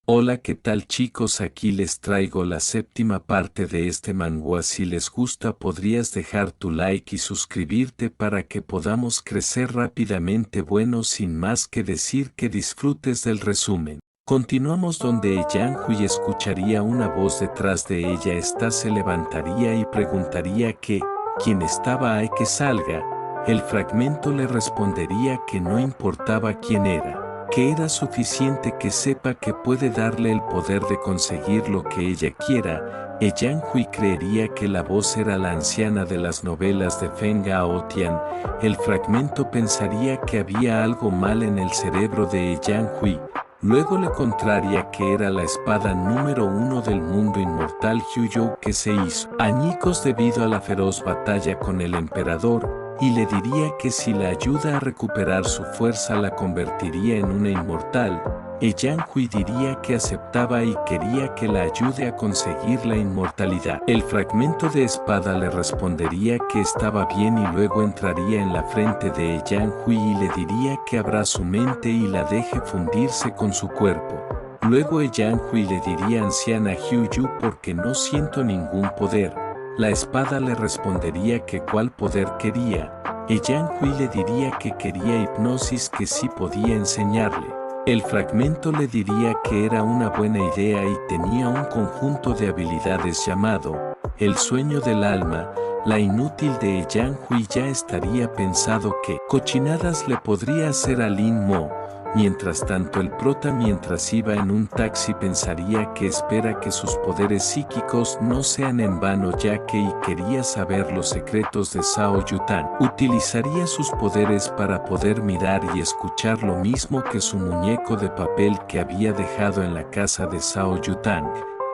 Hola, ¿qué tal chicos? Aquí les traigo la séptima parte de este manhwa. Si les gusta podrías dejar tu like y suscribirte para que podamos crecer rápidamente. Bueno, sin más que decir, que disfrutes del resumen. Continuamos donde Yang-hui escucharía una voz detrás de ella. Esta se levantaría y preguntaría quién estaba ahí que salga. El fragmento le respondería que no importaba quién era, que era suficiente que sepa que puede darle el poder de conseguir lo que ella quiera. Yang-hui creería que la voz era la anciana de las novelas de Feng Gaotian. El fragmento pensaría que había algo mal en el cerebro de Yang-hui. Luego le contaría que era la espada número 1 del mundo inmortal Hyūyō que se hizo añicos debido a la feroz batalla con el emperador, y le diría que si la ayuda a recuperar su fuerza la convertiría en una inmortal. Yang-hui diría que aceptaba y quería que la ayude a conseguir la inmortalidad. El fragmento de espada le respondería que estaba bien y luego entraría en la frente de Yang-hui y le diría que abra su mente y la deje fundirse con su cuerpo. Luego Yang-hui le diría anciana Hyūyō porque no siento ningún poder. La espada le respondería que cuál poder quería. Yang-hui le diría que quería hipnosis, que sí podía enseñarle. El fragmento le diría que era una buena idea y tenía un conjunto de habilidades llamado el sueño del alma. La inútil de Yang-hui ya estaría pensado que cochinadas le podría hacer a Lin Mo. Mientras tanto el prota, mientras iba en un taxi, pensaría que espera que sus poderes psíquicos no sean en vano, ya que quería saber los secretos de Zhao Yutan. Utilizaría sus poderes para poder mirar y escuchar lo mismo que su muñeco de papel que había dejado en la casa de Zhao Yutan.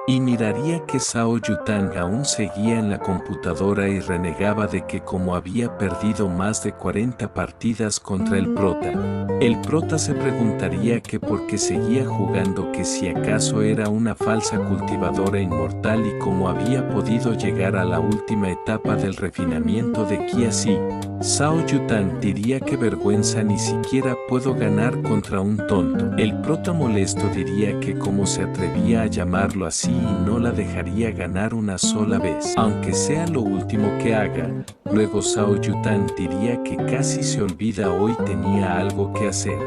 Y miraría que Zhao Yutan aún seguía en la computadora y renegaba de que como había perdido más de 40 partidas contra el prota se preguntaría que por qué seguía jugando, que si acaso era una falsa cultivadora inmortal y cómo había podido llegar a la última etapa del refinamiento de Ki. Así, Zhao Yutan diría que vergüenza, ni siquiera puedo ganar contra un tonto. El prota molesto diría que cómo se atrevía a llamarlo así y no la dejaría ganar una sola vez, aunque sea lo último que haga. Luego Zhao Yutan diría que casi se olvida, hoy tenía algo que hacer.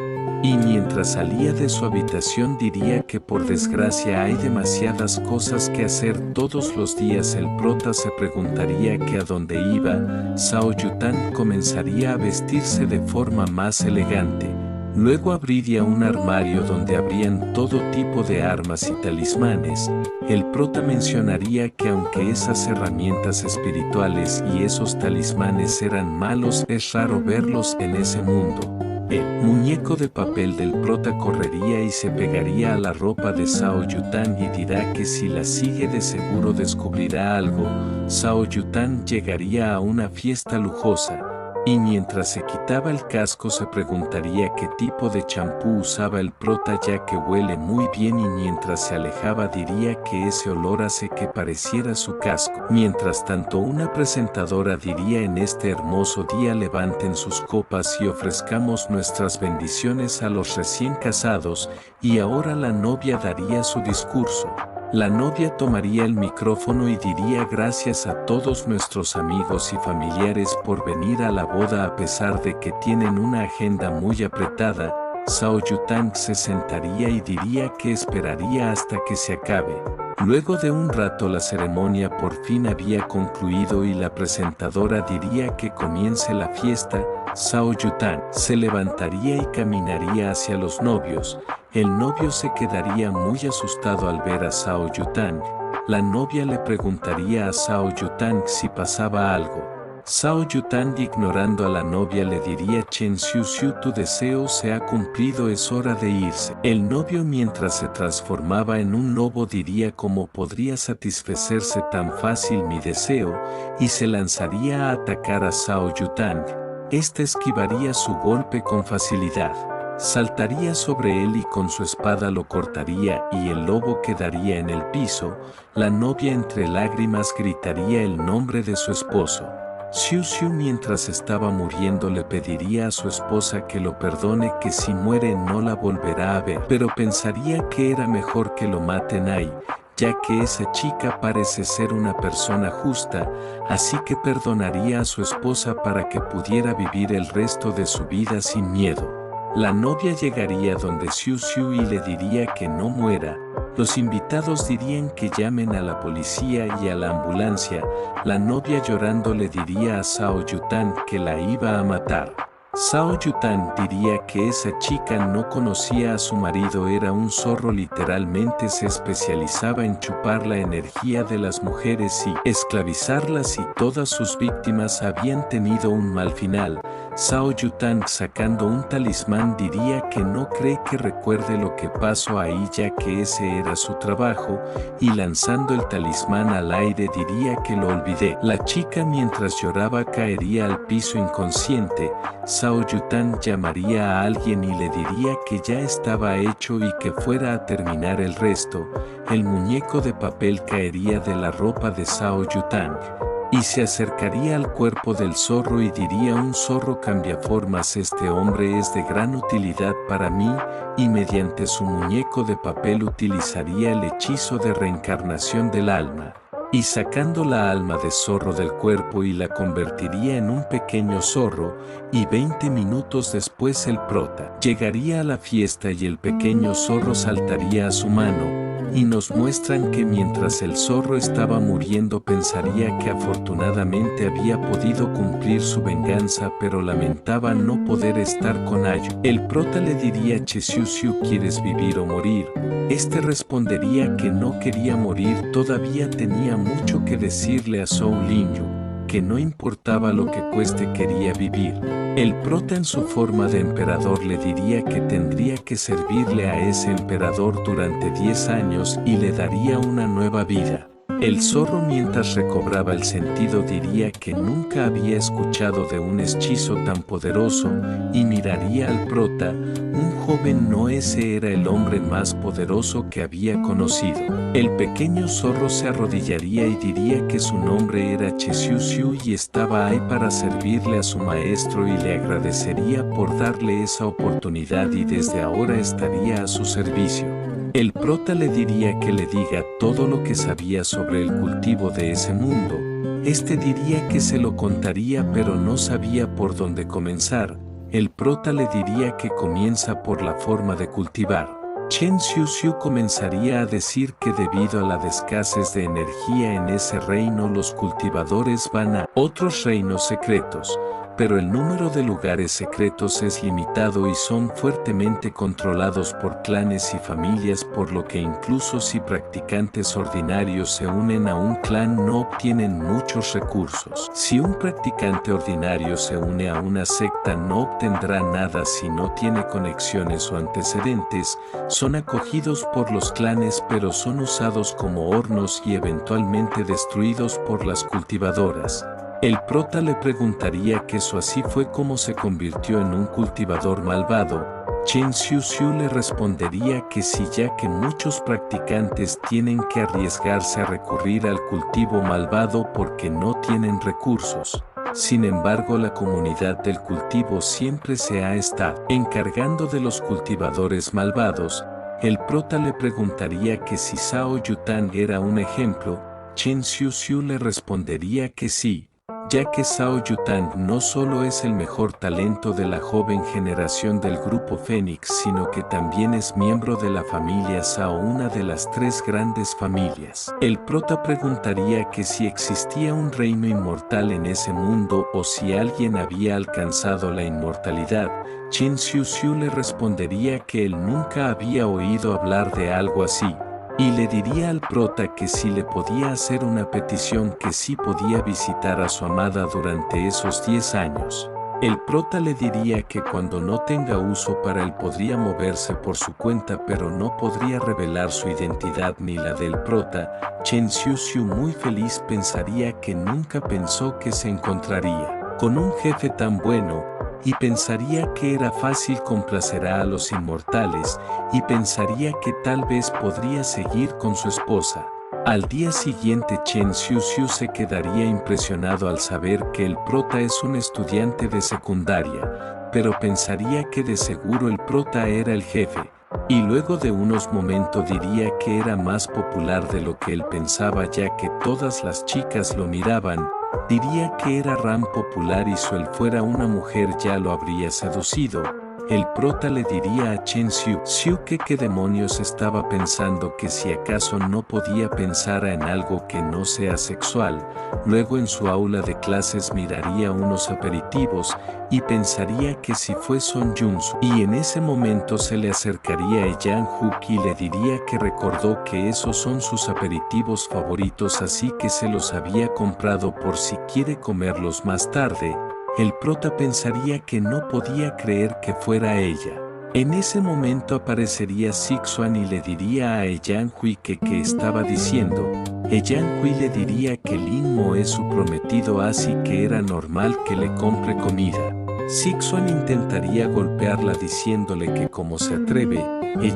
Y mientras salía de su habitación diría que por desgracia hay demasiadas cosas que hacer todos los días. El prota se preguntaría que a dónde iba. Zhao Yutan comenzaría a vestirse de forma más elegante. Luego abriría un armario donde habrían todo tipo de armas y talismanes. El prota mencionaría que aunque esas herramientas espirituales y esos talismanes eran malos, es raro verlos en ese mundo. El muñeco de papel del prota correría y se pegaría a la ropa de Zhao Yutan y dirá que si la sigue de seguro descubrirá algo. Zhao Yutan llegaría a una fiesta lujosa, y mientras se quitaba el casco se preguntaría qué tipo de champú usaba el prota, ya que huele muy bien, y mientras se alejaba diría que ese olor hace que pareciera su casco. Mientras tanto una presentadora diría: en este hermoso día levanten sus copas y ofrezcamos nuestras bendiciones a los recién casados, y ahora la novia daría su discurso. La novia tomaría el micrófono y diría: gracias a todos nuestros amigos y familiares por venir a la boda a pesar de que tienen una agenda muy apretada. Zhao Yutan se sentaría y diría que esperaría hasta que se acabe. Luego de un rato la ceremonia por fin había concluido y la presentadora diría que comience la fiesta. Zhao Yutan se levantaría y caminaría hacia los novios. El novio se quedaría muy asustado al ver a Zhao Yutan. La novia le preguntaría a Zhao Yutan si pasaba algo. Zhao Yutan, ignorando a la novia, le diría: Chen Xiu Xiu, tu deseo se ha cumplido, es hora de irse. El novio, mientras se transformaba en un lobo, diría: ¿cómo podría satisfacerse tan fácil mi deseo? Y se lanzaría a atacar a Zhao Yutan. Este esquivaría su golpe con facilidad. Saltaría sobre él y con su espada lo cortaría y el lobo quedaría en el piso. La novia entre lágrimas gritaría el nombre de su esposo. Xiu Xiu mientras estaba muriendo le pediría a su esposa que lo perdone, que si muere no la volverá a ver, pero pensaría que era mejor que lo maten ahí, ya que esa chica parece ser una persona justa, así que perdonaría a su esposa para que pudiera vivir el resto de su vida sin miedo. La novia llegaría donde Xiu Xiu y le diría que no muera. Los invitados dirían que llamen a la policía y a la ambulancia. La novia llorando le diría a Zhao Yutan que la iba a matar. Zhao Yutan diría que esa chica no conocía a su marido, era un zorro, literalmente se especializaba en chupar la energía de las mujeres y esclavizarlas, y todas sus víctimas habían tenido un mal final. Zhao Yutan, sacando un talismán, diría que no cree que recuerde lo que pasó ahí, ya que ese era su trabajo, y lanzando el talismán al aire diría que lo olvidé. La chica mientras lloraba caería al piso inconsciente. Zhao Yutan llamaría a alguien y le diría que ya estaba hecho y que fuera a terminar el resto. El muñeco de papel caería de la ropa de Zhao Yutan y se acercaría al cuerpo del zorro y diría: un zorro cambiaformas, este hombre es de gran utilidad para mí, y mediante su muñeco de papel utilizaría el hechizo de reencarnación del alma, y sacando la alma de zorro del cuerpo y la convertiría en un pequeño zorro, y 20 minutos después el prota llegaría a la fiesta y el pequeño zorro saltaría a su mano. Y nos muestran que mientras el zorro estaba muriendo pensaría que afortunadamente había podido cumplir su venganza, pero lamentaba no poder estar con Ayu. El prota le diría: Che Xiu Xiu, ¿quieres vivir o morir? Este respondería que no quería morir, todavía tenía mucho que decirle a Zhou Linyu, que no importaba lo que cueste, quería vivir. El prota en su forma de emperador le diría que tendría que servirle a ese emperador durante 10 años y le daría una nueva vida. El zorro mientras recobraba el sentido diría que nunca había escuchado de un hechizo tan poderoso y miraría al prota, un joven, no, ese era el hombre más poderoso que había conocido. El pequeño zorro se arrodillaría y diría que su nombre era Che Xiu Xiu y estaba ahí para servirle a su maestro y le agradecería por darle esa oportunidad y desde ahora estaría a su servicio. El prota le diría que le diga todo lo que sabía sobre el cultivo de ese mundo. Este diría que se lo contaría, pero no sabía por dónde comenzar. El prota le diría que comienza por la forma de cultivar. Chen Xiu Xiu comenzaría a decir que debido a la escasez de energía en ese reino, los cultivadores van a otros reinos secretos. Pero el número de lugares secretos es limitado y son fuertemente controlados por clanes y familias, por lo que incluso si practicantes ordinarios se unen a un clan no obtienen muchos recursos. Si un practicante ordinario se une a una secta no obtendrá nada si no tiene conexiones o antecedentes. Son acogidos por los clanes pero son usados como hornos y eventualmente destruidos por las cultivadoras. El prota le preguntaría que eso así fue como se convirtió en un cultivador malvado. Chen Xiu Xiu le respondería que sí, ya que muchos practicantes tienen que arriesgarse a recurrir al cultivo malvado porque no tienen recursos. Sin embargo, la comunidad del cultivo siempre se ha estado encargando de los cultivadores malvados. El prota le preguntaría que si Zhao Yutan era un ejemplo. Chen Xiu Xiu le respondería que sí, ya que Zhao Yutan no solo es el mejor talento de la joven generación del grupo Fénix, sino que también es miembro de la familia Zhao, una de las 3 grandes familias. El prota preguntaría que si existía un reino inmortal en ese mundo o si alguien había alcanzado la inmortalidad. Chen Xiu Xiu le respondería que él nunca había oído hablar de algo así. Y le diría al prota que si le podía hacer una petición, que sí podía visitar a su amada durante esos 10 años. El prota le diría que cuando no tenga uso para él podría moverse por su cuenta, pero no podría revelar su identidad ni la del prota. Chen Xiu Xiu, muy feliz, pensaría que nunca pensó que se encontraría con un jefe tan bueno, y pensaría que era fácil complacer a los inmortales, y pensaría que tal vez podría seguir con su esposa. Al día siguiente Chen Xiuxiu se quedaría impresionado al saber que el prota es un estudiante de secundaria, pero pensaría que de seguro el prota era el jefe, y luego de unos momentos diría que era más popular de lo que él pensaba ya que todas las chicas lo miraban, diría que era Ram popular y si él fuera una mujer ya lo habría seducido. El prota le diría a Chen Xiu que qué demonios estaba pensando, que si acaso no podía pensar en algo que no sea sexual. Luego en su aula de clases miraría unos aperitivos y pensaría que si fue Son Junsu, y en ese momento se le acercaría a Yang Hook y le diría que recordó que esos son sus aperitivos favoritos, así que se los había comprado por si quiere comerlos más tarde. El prota pensaría que no podía creer que fuera ella. En ese momento aparecería Sixuan y le diría a Yang Hui que estaba diciendo. Yang Hui le diría que Lin Mo es su prometido, así que era normal que le compre comida. Sixuan intentaría golpearla diciéndole que como se atreve.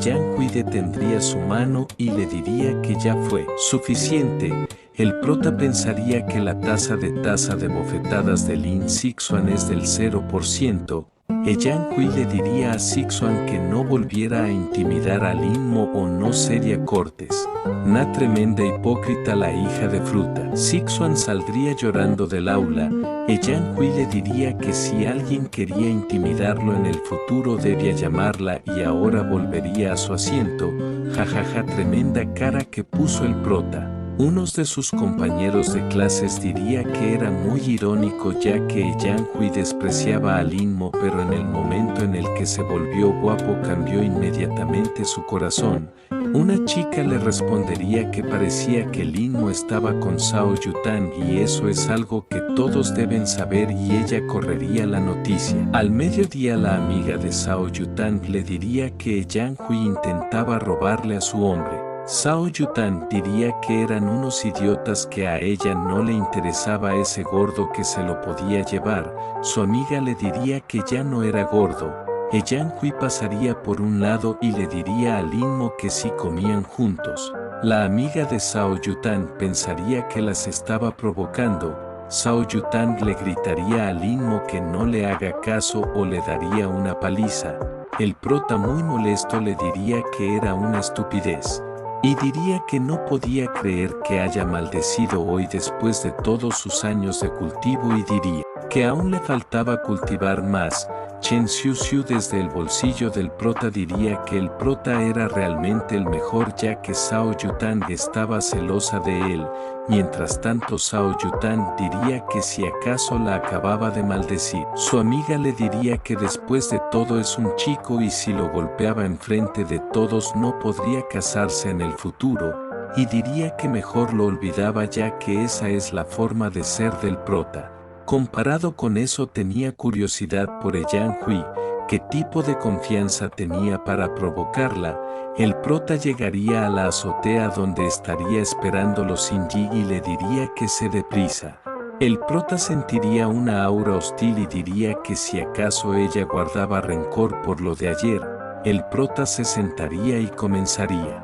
Yang Hui detendría su mano y le diría que ya fue suficiente. El prota pensaría que la tasa de bofetadas de Lin Sixuan es del 0%. Yang Hui le diría a Sixuan que no volviera a intimidar a Lin Mo o no sería cortes. Na tremenda hipócrita la hija de fruta. Sixuan saldría llorando del aula. Yang Hui le diría que si alguien quería intimidarlo en el futuro debía llamarla y ahora volvería a su asiento. Jajaja, tremenda cara que puso el prota. Unos de sus compañeros de clases diría que era muy irónico ya que Yang Hui despreciaba a Lin Mo, pero en el momento en el que se volvió guapo cambió inmediatamente su corazón. Una chica le respondería que parecía que Lin Mo estaba con Zhao Yutang y eso es algo que todos deben saber y ella correría la noticia. Al mediodía la amiga de Zhao Yutang le diría que Yang Hui intentaba robarle a su hombre. Zhao Yutang diría que eran unos idiotas, que a ella no le interesaba ese gordo que se lo podía llevar. Su amiga le diría que ya no era gordo. Yang Hui pasaría por un lado y le diría a Lin Mo que sí comían juntos. La amiga de Zhao Yutang pensaría que las estaba provocando. Zhao Yutang le gritaría a Lin Mo que no le haga caso o le daría una paliza. El prota muy molesto le diría que era una estupidez. Y diría que no podía creer que haya maldecido hoy después de todos sus años de cultivo y diría que aún le faltaba cultivar más. Chen Xiuxiu desde el bolsillo del prota diría que el prota era realmente el mejor ya que Zhao Yutang estaba celosa de él. Mientras tanto Zhao Yutang diría que si acaso la acababa de maldecir. Su amiga le diría que después de todo es un chico y si lo golpeaba enfrente de todos no podría casarse en el futuro. Y diría que mejor lo olvidaba ya que esa es la forma de ser del prota. Comparado con eso tenía curiosidad por Yang Hui, qué tipo de confianza tenía para provocarla. El prota llegaría a la azotea donde estaría esperándolo Shinji y le diría que se dé prisa. El prota sentiría una aura hostil y diría que si acaso ella guardaba rencor por lo de ayer. El prota se sentaría y comenzaría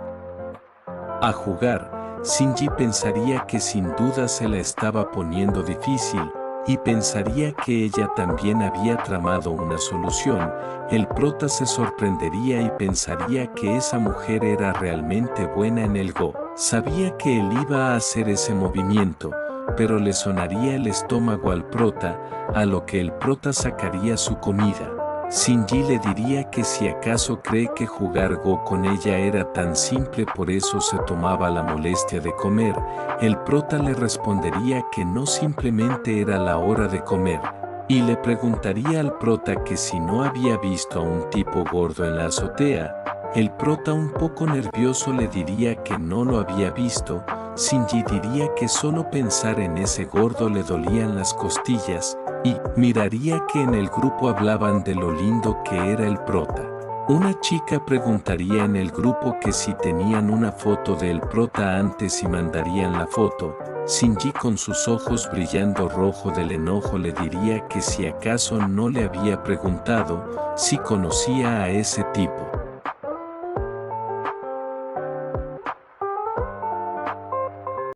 a jugar. Shinji pensaría que sin duda se la estaba poniendo difícil. Y pensaría que ella también había tramado una solución. El prota se sorprendería y pensaría que esa mujer era realmente buena en el Go. Sabía que él iba a hacer ese movimiento, pero le sonaría el estómago al prota, a lo que el prota sacaría su comida. Shinji le diría que si acaso cree que jugar Go con ella era tan simple, por eso se tomaba la molestia de comer. El prota le respondería que no, simplemente era la hora de comer. Y le preguntaría al prota que si no había visto a un tipo gordo en la azotea. El prota, un poco nervioso, le diría que no lo había visto. Shinji diría que solo pensar en ese gordo le dolían las costillas. Y miraría que en el grupo hablaban de lo lindo que era el prota. Una chica preguntaría en el grupo que si tenían una foto del prota antes y mandarían la foto. Shinji, con sus ojos brillando rojo del enojo, le diría que si acaso no le había preguntado si conocía a ese tipo.